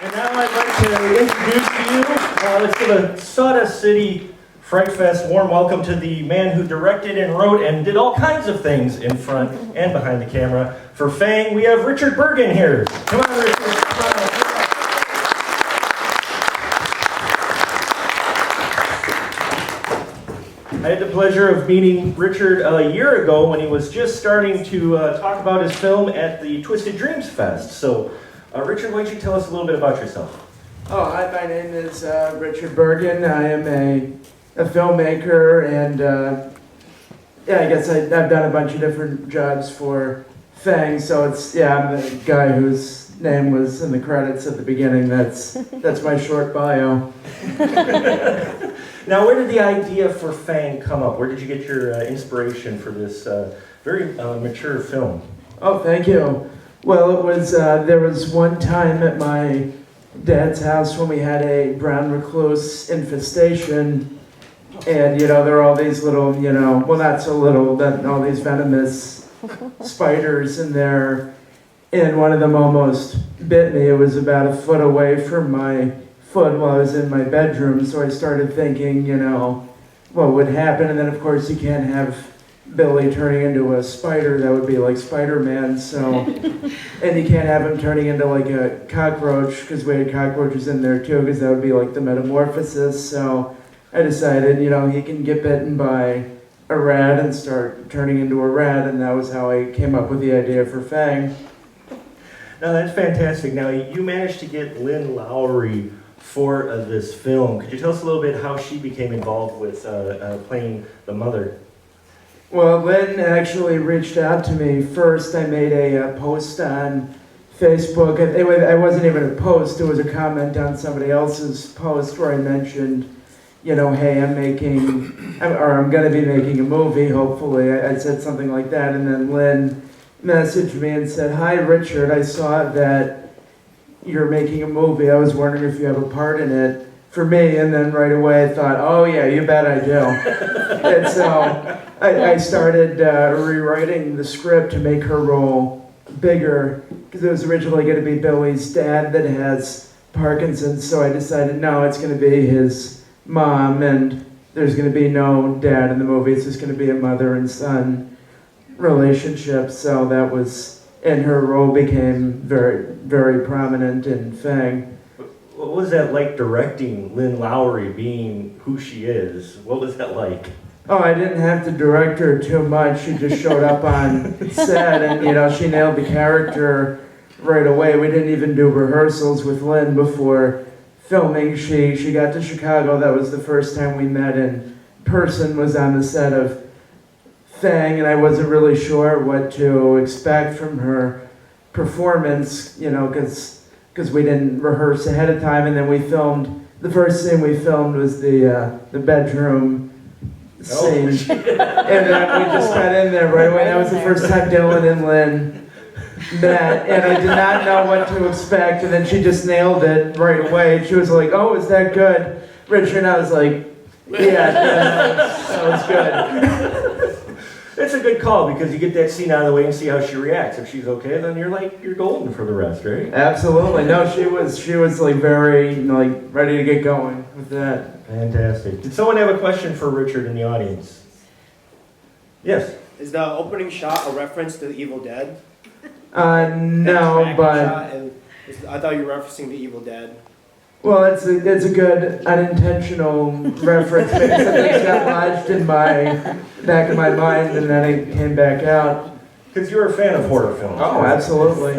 And now I'd like to introduce to you, let's give a Sawdust City Fright Fest warm welcome to the man who directed and wrote and did all kinds of things in front and behind the camera. For FANG, we have Richard Burgin here. Come on, Richard. Come on. I had the pleasure of meeting Richard a year ago when he was just starting to talk about his film at the Twisted Dreams Fest. So, Richard, why don't you tell us a little bit about yourself? Oh, hi, my name is Richard Burgin. I am a filmmaker, and yeah, I guess I've done a bunch of different jobs for FANG, so I'm the guy whose name was in the credits at the beginning. That's my short bio. Now, where did the idea for FANG come up? Where did you get your inspiration for this very mature film? Oh, thank you. Well, it was, there was one time at my dad's house when we had a brown recluse infestation, and, there are all these little, well, not so little, but all these venomous spiders in there, and one of them almost bit me. It was about a foot away from my foot while I was in my bedroom, so I started thinking, what would happen, and then, of course, you can't have Billy turning into a spider. That would be like Spider-Man, so, and you can't have him turning into like a cockroach, because we had cockroaches in there too, because that would be like the metamorphosis. So I decided, he can get bitten by a rat and start turning into a rat, and that was how I came up with the idea for FANG. Now that's fantastic. Now you managed to get Lynn Lowery for this film. Could you tell us a little bit how she became involved with playing the mother? Well, Lynn actually reached out to me first. I made a post on Facebook. It wasn't even a post, it was a comment on somebody else's post where I mentioned, hey, I'm going to be making a movie, hopefully. I said something like that, and then Lynn messaged me and said, "Hi, Richard, I saw that you're making a movie. I was wondering if you have a part in it for me." And then right away I thought, oh yeah, you bet I do. And so I started rewriting the script to make her role bigger, because it was originally going to be Billy's dad that has Parkinson's, so I decided, no, it's going to be his mom, and there's going to be no dad in the movie. It's just going to be a mother and son relationship, so that was, and her role became very, very prominent in FANG. What was that like, directing Lynn Lowery, being who she is? What was that like? Oh, I didn't have to direct her too much. She just showed up on set, and she nailed the character right away. We didn't even do rehearsals with Lynn before filming. She got to Chicago. That was the first time we met in person, was on the set of FANG, and I wasn't really sure what to expect from her performance, because we didn't rehearse ahead of time, and then we filmed. The first scene we filmed was the bedroom scene, and then we just got in there right away. That was the first time Dylan and Lynn met, and I did not know what to expect, and then she just nailed it right away. She was like, "Oh, is that good, Richard?" And I was like, "Yeah, that was good." It's a good call, because you get that scene out of the way and see how she reacts. If she's okay, then you're golden for the rest, right? Absolutely. No, she was like very ready to get going with that. Fantastic. Did someone have a question for Richard in the audience? Yes. Is the opening shot a reference to The Evil Dead? No, but I thought you were referencing The Evil Dead. well, it's a good unintentional reference. Maybe something got lodged in my back of my mind, and then it came back out. Because you're a fan of horror films. Oh, absolutely.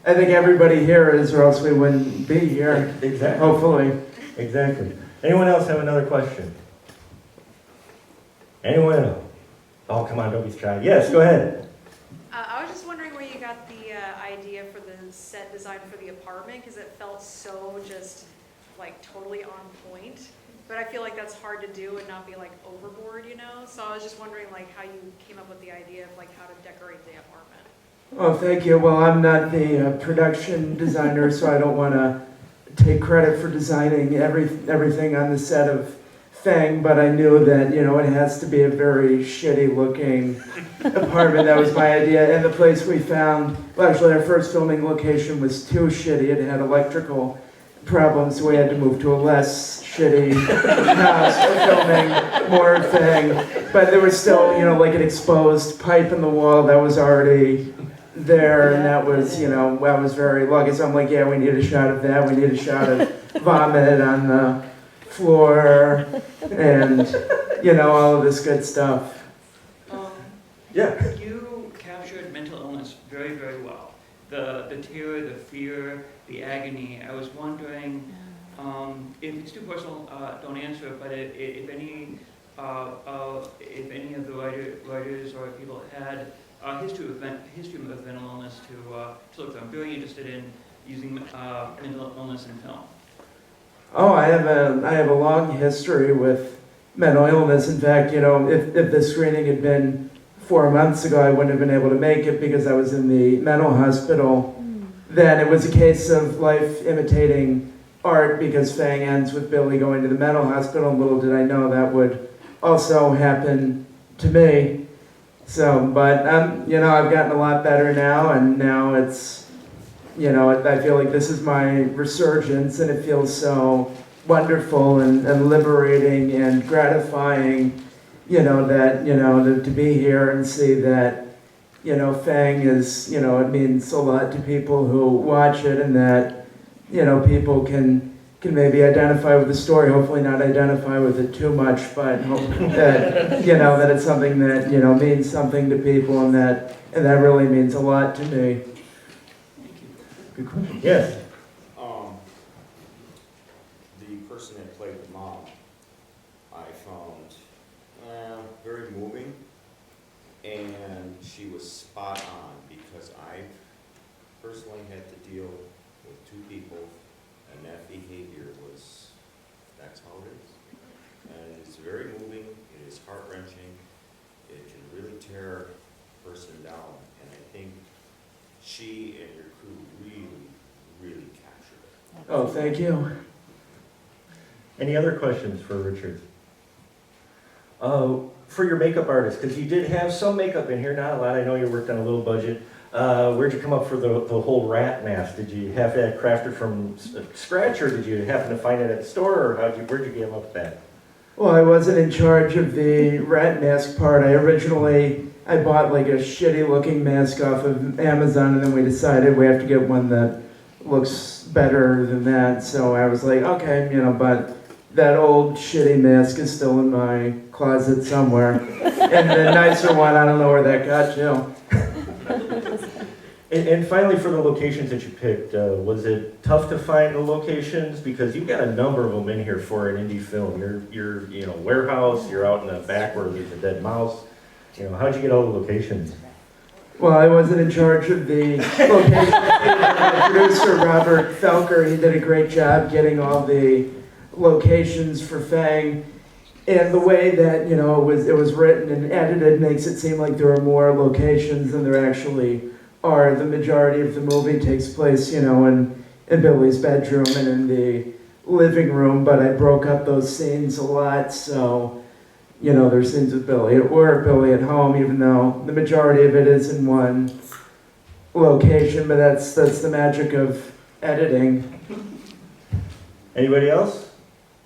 I think everybody here is, or else we wouldn't be here. Exactly. Hopefully. Exactly. Anyone else have another question? Anyone else? Oh, come on, don't be shy. Yes, go ahead. I was just wondering where you got the idea for the set design for the apartment, because it felt so just totally on point. But I feel like that's hard to do and not be overboard, So I was just wondering how you came up with the idea of how to decorate the apartment. Oh, thank you. Well, I'm not the production designer, so I don't want to take credit for designing everything on the set of FANG, but I knew that, it has to be a very shitty looking apartment. That was my idea. And the place we found, well, actually our first filming location was too shitty. It had electrical problems, so we had to move to a less shitty house for filming more thing. But there was still, like an exposed pipe in the wall that was already there, and that was, I was very lucky. So I'm like, yeah, we need a shot of that. We need a shot of vomit on the floor, and all of this good stuff. Yeah. You captured mental illness very, very well. The terror, the fear, the agony. I was wondering, if it's too personal, don't answer. But if any of the writers or people had a history of mental illness to look at, I'm very interested in using mental illness in film. Oh, I have a long history with mental illness. In fact, if the screening had been 4 months ago, I wouldn't have been able to make it because I was in the mental hospital. Then it was a case of life imitating art, because FANG ends with Billy going to the mental hospital, and little did I know that would also happen to me. So, but I've gotten a lot better now, and now it's, I feel like this is my resurgence, and it feels so wonderful and liberating and gratifying, to be here and see that, FANG is, it means a lot to people who watch it, and that, people can maybe identify with the story, hopefully not identify with it too much, but hope that, that it's something that, means something to people, and that really means a lot to me. Good question. Yes. The person that played the mom, I found very moving, and she was spot on, because I personally had to deal with two people, and that behavior that's how it is. And it's very moving, it is heart-wrenching, it can really tear a person down, and I think she and your crew really captured it. Oh, thank you. Any other questions for Richard? For your makeup artist, because you did have some makeup in here, not a lot. I know you worked on a little budget. Where'd you come up for the whole rat mask? Did you have that crafted from scratch, or did you happen to find it at the store, or where'd you get up with that? Well, I wasn't in charge of the rat mask part. I bought like a shitty looking mask off of Amazon, and then we decided we have to get one that looks better than that. So I was like, okay, but that old shitty mask is still in my closet somewhere. And the nicer one, I don't know where that got to. And finally, for the locations that you picked, was it tough to find the locations? Because you've got a number of them in here for an indie film. Your warehouse, you're out in the back where there's a dead mouse. How'd you get all the locations? Well, I wasn't in charge of the location. My producer, Robert Felker, he did a great job getting all the locations for FANG. And the way that, it was written and edited makes it seem like there are more locations than there actually are. The majority of the movie takes place, in Billy's bedroom and in the living room, but I broke up those scenes a lot, so, there's scenes with Billy at work, Billy at home, even though the majority of it is in one location, but that's the magic of editing. Anybody else?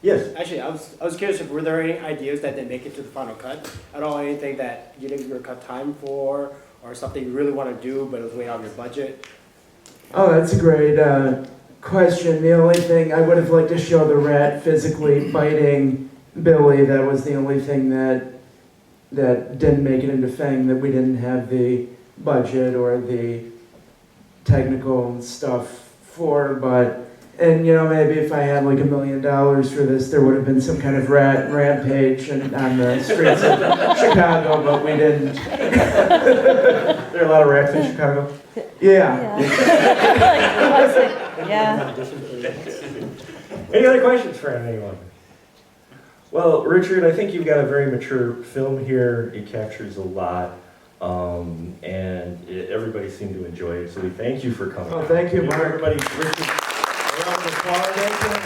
Yes. Actually, I was curious, were there any ideas that didn't make it to the final cut at all? Anything that you didn't cut time for, or something you really want to do but it was way out of your budget? Oh, that's a great question. The only thing, I would have liked to show the rat physically biting Billy. That was the only thing that didn't make it into FANG, that we didn't have the budget or the technical stuff for, but, and maybe if I had like $1 million for this, there would have been some kind of rat rampage on the streets of Chicago, but we didn't. There are a lot of rats in Chicago? Yeah. Yeah. Any other questions for anyone? Well, Richard, I think you've got a very mature film here. It captures a lot, and everybody seemed to enjoy it, so we thank you for coming. Oh, thank you, Mark. Everybody, Richard, a round of applause.